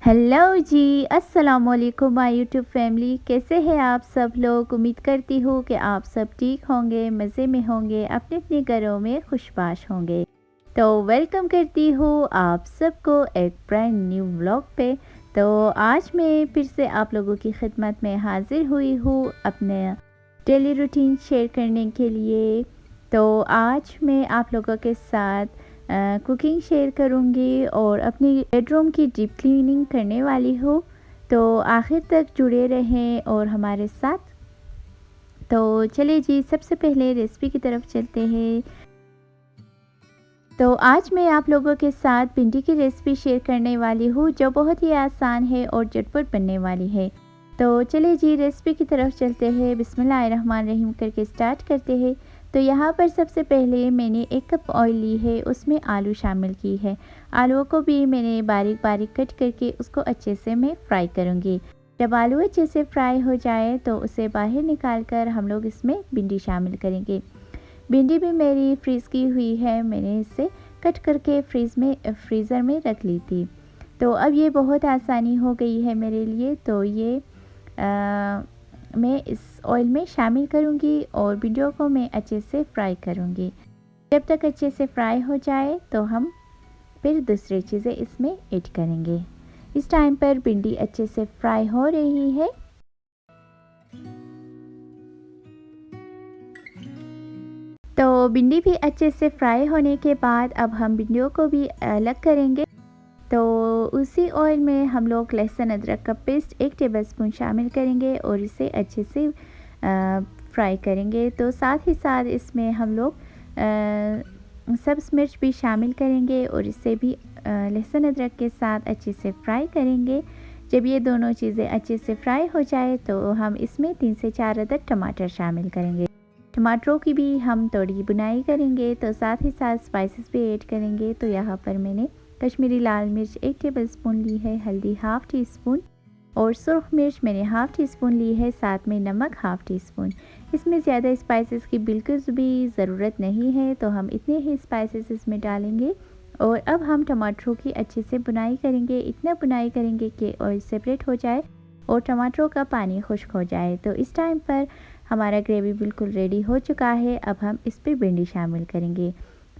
Hello जी, अस्सलाम वालेकुम my YouTube family. कैसे हैं आप सब लोग? उम्मीद करती हूँ कि आप सब ठीक होंगे, मज़े में होंगे, अपने अपने घरों में खुशबाश होंगे। तो वेलकम करती हूँ आप सबको एक ब्रांड न्यू व्लॉग पे। तो आज मैं फिर से आप लोगों की खिदमत में हाजिर हुई हूँ अपने डेली रूटीन शेयर करने के लिए। तो आज मैं आप लोगों के साथ कुकिंग शेयर करूंगी और अपनी बेडरूम की डीप क्लीनिंग करने वाली हूँ। तो आखिर तक जुड़े रहें और हमारे साथ। तो चलिए जी, सबसे पहले रेसिपी की तरफ चलते हैं। तो आज मैं आप लोगों के साथ भिंडी की रेसिपी शेयर करने वाली हूँ, जो बहुत ही आसान है और झटपट बनने वाली है। तो चलिए जी, रेसिपी की तरफ चलते हैं। बिस्मिल्लाहिर्रहमानिर्रहीम करके स्टार्ट करते हैं। तो यहाँ पर सबसे पहले मैंने 1 कप ऑयल ली है, उसमें आलू शामिल की है। आलूओं को भी मैंने बारीक बारीक कट करके उसको अच्छे से मैं फ्राई करूँगी। जब आलू अच्छे से फ्राई हो जाए तो उसे बाहर निकाल कर हम लोग इसमें भिंडी शामिल करेंगे। भिंडी भी मेरी फ्रीज़ की हुई है, मैंने इसे कट करके फ्रीज़र में रख ली थी। तो अब ये बहुत आसानी हो गई है मेरे लिए। तो ये मैं इस ऑयल में शामिल करूँगी और भिंडियों को मैं अच्छे से फ्राई करूँगी। जब तक अच्छे से फ्राई हो जाए तो हम फिर दूसरी चीज़ें इसमें ऐड करेंगे। इस टाइम पर भिंडी अच्छे से फ्राई हो रही है। तो भिंडी भी अच्छे से फ्राई होने के बाद अब हम भिंडियों को भी अलग करेंगे। तो उसी ऑयल में हम लोग लहसुन अदरक का पेस्ट 1 टेबलस्पून शामिल करेंगे और इसे अच्छे से फ्राई करेंगे। तो साथ ही साथ इसमें हम लोग सब्ज़ मिर्च भी शामिल करेंगे और इसे भी लहसुन अदरक के साथ अच्छे से फ्राई करेंगे। जब ये दोनों चीज़ें अच्छे से फ्राई हो जाए तो हम इसमें 3 से 4 अदद टमाटर शामिल करेंगे। टमाटरों की भी हम थोड़ी बुनाई करेंगे। तो साथ ही साथ स्पाइसेस भी ऐड करेंगे। तो यहाँ पर मैंने कश्मीरी लाल मिर्च 1 टेबलस्पून ली है, हल्दी हाफ़ टी स्पून और सुर्ख मिर्च मैंने हाफ़ टी स्पून ली है, साथ में नमक हाफ़ टी स्पून। इसमें ज़्यादा स्पाइसेस की बिल्कुल भी ज़रूरत नहीं है, तो हम इतने ही स्पाइसेस इसमें डालेंगे। और अब हम टमाटरों की अच्छे से बुनाई करेंगे, इतना बुनाई करेंगे कि ऑयल सेपरेट हो जाए और टमाटरों का पानी खुश्क हो जाए। तो इस टाइम पर हमारा ग्रेवी बिल्कुल रेडी हो चुका है। अब हम इस पर भिंडी शामिल करेंगे।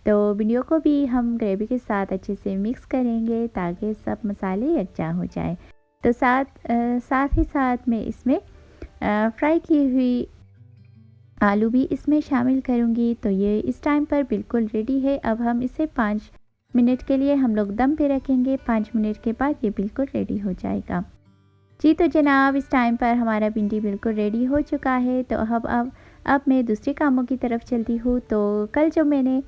तो भिंडियों को भी हम ग्रेवी के साथ अच्छे से मिक्स करेंगे ताकि सब मसाले यकजा हो जाए। तो साथ ही साथ मैं इसमें फ्राई की हुई आलू भी इसमें शामिल करूँगी। तो ये इस टाइम पर बिल्कुल रेडी है। अब हम इसे 5 मिनट के लिए हम लोग दम पे रखेंगे। 5 मिनट के बाद ये बिल्कुल रेडी हो जाएगा। जी तो जनाब, इस टाइम पर हमारा भिंडी बिल्कुल रेडी हो चुका है। तो अब मैं दूसरे कामों की तरफ चलती हूँ। तो कल जो मैंने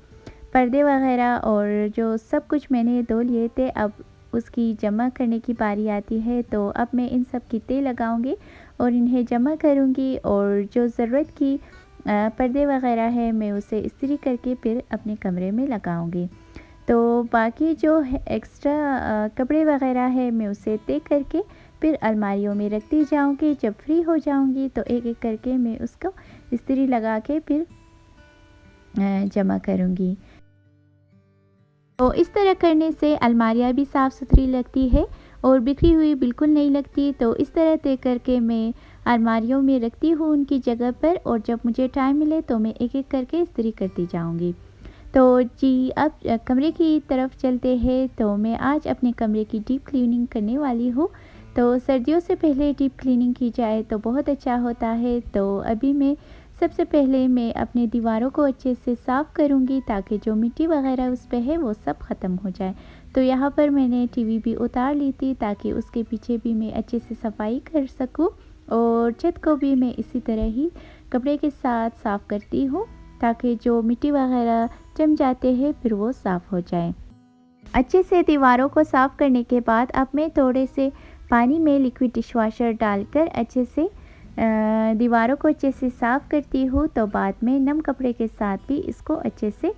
पर्दे वगैरह और जो सब कुछ मैंने धो लिए थे, अब उसकी जमा करने की बारी आती है। तो अब मैं इन सब की तह लगाऊंगी और इन्हें जमा करूंगी और जो ज़रूरत की पर्दे वगैरह है मैं उसे इस्त्री करके फिर अपने कमरे में लगाऊंगी। तो बाकी जो एक्स्ट्रा कपड़े वगैरह है मैं उसे तय करके फिर अलमारियों में रखती जाऊंगी। जब फ्री हो जाऊंगी तो एक एक करके मैं उसको इस्त्री लगा के फिर जमा करूंगी। तो इस तरह करने से अलमारियाँ भी साफ़ सुथरी लगती है और बिखरी हुई बिल्कुल नहीं लगती। तो इस तरह तय करके मैं अलमारियों में रखती हूँ उनकी जगह पर, और जब मुझे टाइम मिले तो मैं एक एक करके इस्त्री करती जाऊँगी। तो जी, अब कमरे की तरफ चलते हैं। तो मैं आज अपने कमरे की डीप क्लीनिंग करने वाली हूँ। तो सर्दियों से पहले डीप क्लीनिंग की जाए तो बहुत अच्छा होता है। तो अभी मैं सबसे पहले मैं अपनी दीवारों को अच्छे से साफ़ करूँगी ताकि जो मिट्टी वगैरह उस पर है वो सब ख़त्म हो जाए। तो यहाँ पर मैंने टीवी भी उतार ली थी ताकि उसके पीछे भी मैं अच्छे से सफाई कर सकूँ, और छत को भी मैं इसी तरह ही कपड़े के साथ साफ़ करती हूँ ताकि जो मिट्टी वगैरह जम जाते हैं फिर वो साफ़ हो जाए। अच्छे से दीवारों को साफ़ करने के बाद अब मैं थोड़े से पानी में लिक्विड डिशवॉशर डालकर अच्छे से दीवारों को अच्छे से साफ़ करती हूँ। तो बाद में नम कपड़े के साथ भी इसको अच्छे से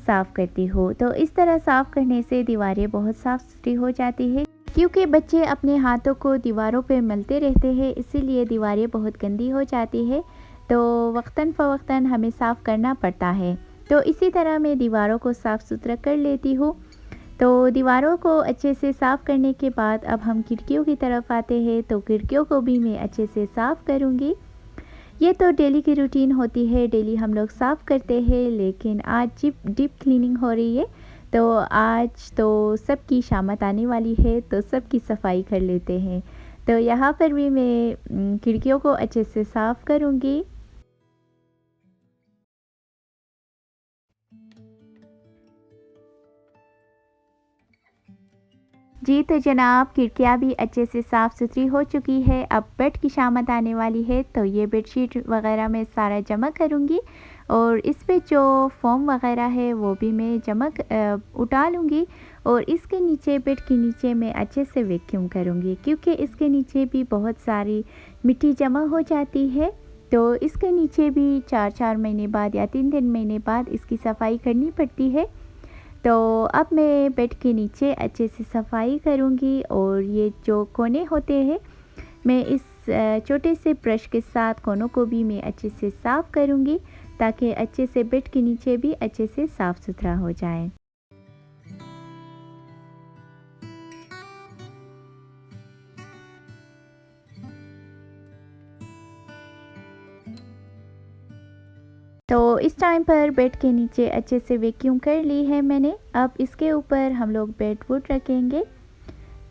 साफ़ करती हूँ। तो इस तरह साफ़ करने से दीवारें बहुत साफ़ सुथरी हो जाती है, क्योंकि बच्चे अपने हाथों को दीवारों पे मलते रहते हैं, इसीलिए दीवारें बहुत गंदी हो जाती है। तो वक्तन फ़वक्तन हमें साफ़ करना पड़ता है। तो इसी तरह मैं दीवारों को साफ़ सुथरा कर लेती हूँ। तो दीवारों को अच्छे से साफ़ करने के बाद अब हम खिड़कियों की तरफ आते हैं, तो खिड़कियों को भी मैं अच्छे से साफ़ करूँगी। ये तो डेली की रूटीन होती है, डेली हम लोग साफ़ करते हैं, लेकिन आज डीप क्लीनिंग हो रही है, तो आज तो सबकी शामत आने वाली है, तो सबकी सफाई कर लेते हैं। तो यहाँ पर भी मैं खिड़कियों को अच्छे से साफ़ करूँगी। जी, तो जनाब खिड़कियाँ भी अच्छे से साफ़-सुथरी हो चुकी है, अब बेड की शामत आने वाली है, तो ये बेडशीट वग़ैरह मैं सारा जमा करूँगी और इस पे जो फ़ोम वग़ैरह है वो भी मैं उठा लूँगी और इसके नीचे बेड के नीचे मैं अच्छे से वैक्यूम करूँगी, क्योंकि इसके नीचे भी बहुत सारी मिट्टी जमा हो जाती है। तो इसके नीचे भी 4-4 महीने बाद या 3-3 महीने बाद इसकी सफाई करनी पड़ती है। तो अब मैं बेड के नीचे अच्छे से सफाई करूँगी और ये जो कोने होते हैं, मैं इस छोटे से ब्रश के साथ कोनों को भी मैं अच्छे से साफ़ करूँगी, ताकि अच्छे से बेड के नीचे भी अच्छे से साफ़ सुथरा हो जाए। तो इस टाइम पर बेड के नीचे अच्छे से वैक्यूम कर ली है मैंने। अब इसके ऊपर हम लोग बेड वुड रखेंगे,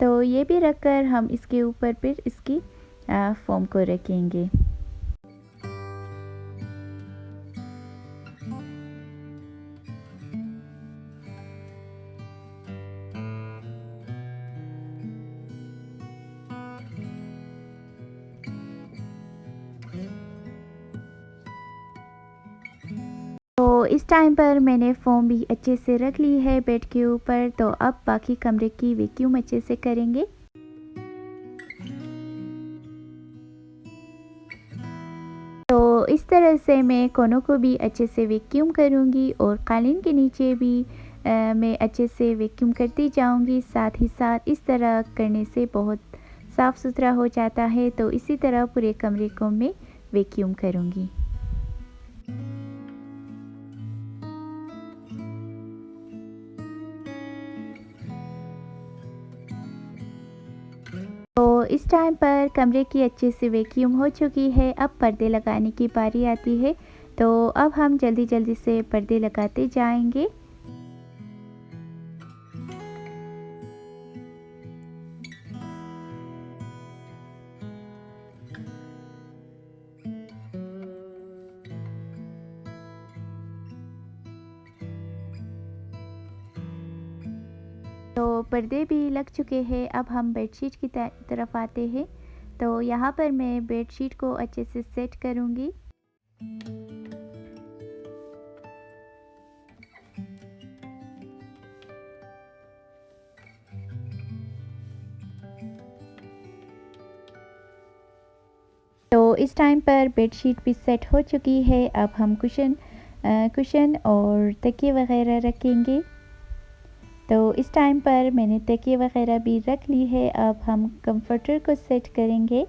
तो ये भी रखकर हम इसके ऊपर फिर इसकी फ़ोम को रखेंगे। तो इस टाइम पर मैंने फ़ोम भी अच्छे से रख ली है बेड के ऊपर, तो अब बाकी कमरे की वैक्यूम अच्छे से करेंगे। तो इस तरह से मैं कोनों को भी अच्छे से वैक्यूम करूँगी और कालीन के नीचे भी मैं अच्छे से वैक्यूम करती जाऊँगी। साथ ही साथ इस तरह करने से बहुत साफ़ सुथरा हो जाता है, तो इसी तरह पूरे कमरे को मैं वैक्यूम करूँगी। तो इस टाइम पर कमरे की अच्छे से वैक्यूम हो चुकी है, अब पर्दे लगाने की बारी आती है। तो अब हम जल्दी-जल्दी से पर्दे लगाते जाएँगे। तो पर्दे भी लग चुके हैं, अब हम बेडशीट की तरफ आते हैं। तो यहाँ पर मैं बेडशीट को अच्छे से सेट करूँगी। तो इस टाइम पर बेडशीट भी सेट हो चुकी है, अब हम कुशन और तकिए वगैरह रखेंगे। तो इस टाइम पर मैंने तकिए वगैरह भी रख ली है, अब हम कंफर्टर को सेट करेंगे।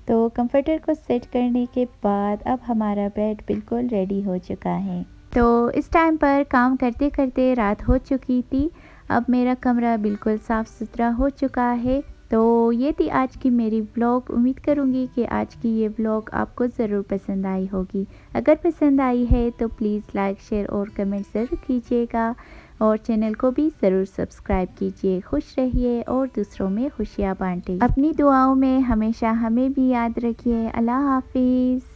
तो कंफर्टर को सेट करने के बाद अब हमारा बेड बिल्कुल रेडी हो चुका है। तो इस टाइम पर काम करते करते रात हो चुकी थी, अब मेरा कमरा बिल्कुल साफ़ सुथरा हो चुका है। तो ये थी आज की मेरी व्लॉग। उम्मीद करूँगी कि आज की ये व्लॉग आपको ज़रूर पसंद आई होगी। अगर पसंद आई है तो प्लीज़ लाइक शेयर और कमेंट ज़रूर कीजिएगा और चैनल को भी ज़रूर सब्सक्राइब कीजिए। खुश रहिए और दूसरों में खुशियाँ बांटें। अपनी दुआओं में हमेशा हमें भी याद रखिए। अल्लाह हाफिज़।